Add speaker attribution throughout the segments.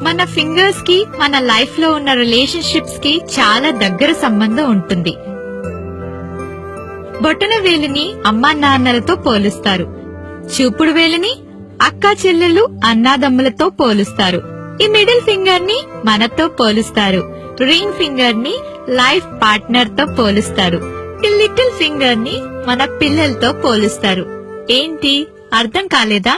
Speaker 1: మన ఫింగర్స్ కి మన లైఫ్ లో ఉన్న రిలేషన్షిప్స్ కి చాలా దగ్గర సంబంధం ఉంటుంది. బొటన వేలిని అమ్మా నాన్నలతో పోలుస్తారు. చూపుడు వేలిని అక్క చెల్లెలు అన్నాదమ్ములతో పోలుస్తారు. ఈ మిడిల్ ఫింగర్ ని మనతో పోలుస్తారు. రింగ్ ఫింగర్ ని లైఫ్ పార్ట్నర్ తో పోలుస్తారు. ఈ లిటిల్ ఫింగర్ ని మన పిల్లలతో పోలుస్తారు. ఏంటి అర్థం కాలేదా?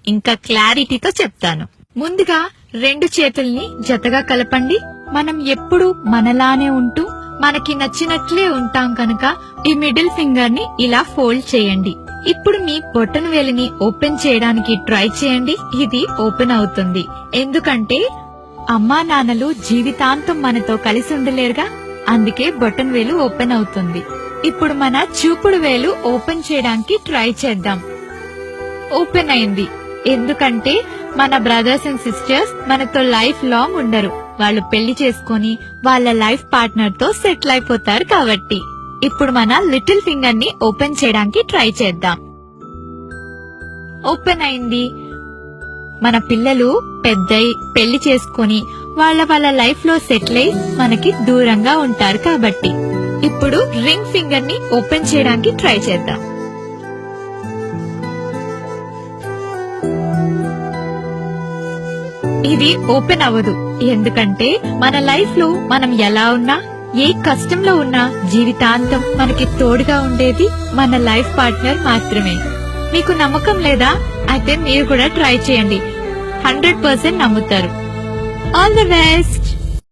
Speaker 1: ఇంకా క్లారిటీతో చెప్తాను. ముందుగా 2 చేతుల్ని జతగా కలపండి. మనం ఎప్పుడు మనలానే ఉంటూ మనకి నచ్చినట్లే ఉంటాం కనుక ఈ మిడిల్ ఫింగర్ ని ఇలా ఫోల్డ్ చేయండి. ఇప్పుడు మీ బొటన వేలిని ఓపెన్ చేయడానికి ట్రై చేయండి. ఇది ఓపెన్ అవుతుంది. ఎందుకంటే అమ్మా నాన్నలు జీవితాంతం మనతో కలిసి ఉండలేరుగా, అందుకే బొటన వేలు ఓపెన్ అవుతుంది. ఇప్పుడు మన చూపుడు వేలు ఓపెన్ చేయడానికి ట్రై చేద్దాం. ఓపెన్ అయింది. ఎందుకంటే మన బ్రదర్స్ అండ్ సిస్టర్స్ మనతో లైఫ్ లాంగ్ ఉండరు. వాళ్ళు పెళ్లి చేసుకుని వాళ్ళ లైఫ్ పార్ట్నర్ తో సెటిల్ అయిపోతారు కాబట్టి. ఇప్పుడు మన లిటిల్ ఫింగర్ ని ఓపెన్ చేయడానికి ట్రై చేద్దాం. ఓపెన్ అయింది. మన పిల్లలు పెద్దయి పెళ్లి చేసుకుని వాళ్ళ లైఫ్ లో సెటిల్ అయి మనకి దూరంగా ఉంటారు కాబట్టి. ఇప్పుడు రింగ్ ఫింగర్ ని ఓపెన్ చేయడానికి ట్రై చేద్దాం. ఇది ఓపెన్ అవ్వదు. ఎందుకంటే మన లైఫ్ లో మనం ఎలా ఉన్నా, ఏ కష్టంలో ఉన్నా జీవితాంతం మనకి తోడుగా ఉండేది మన లైఫ్ పార్ట్నర్ మాత్రమే. మీకు నమ్మకం లేదా? అయితే మీరు కూడా ట్రై చేయండి. 100% నమ్ముతారు. All the best.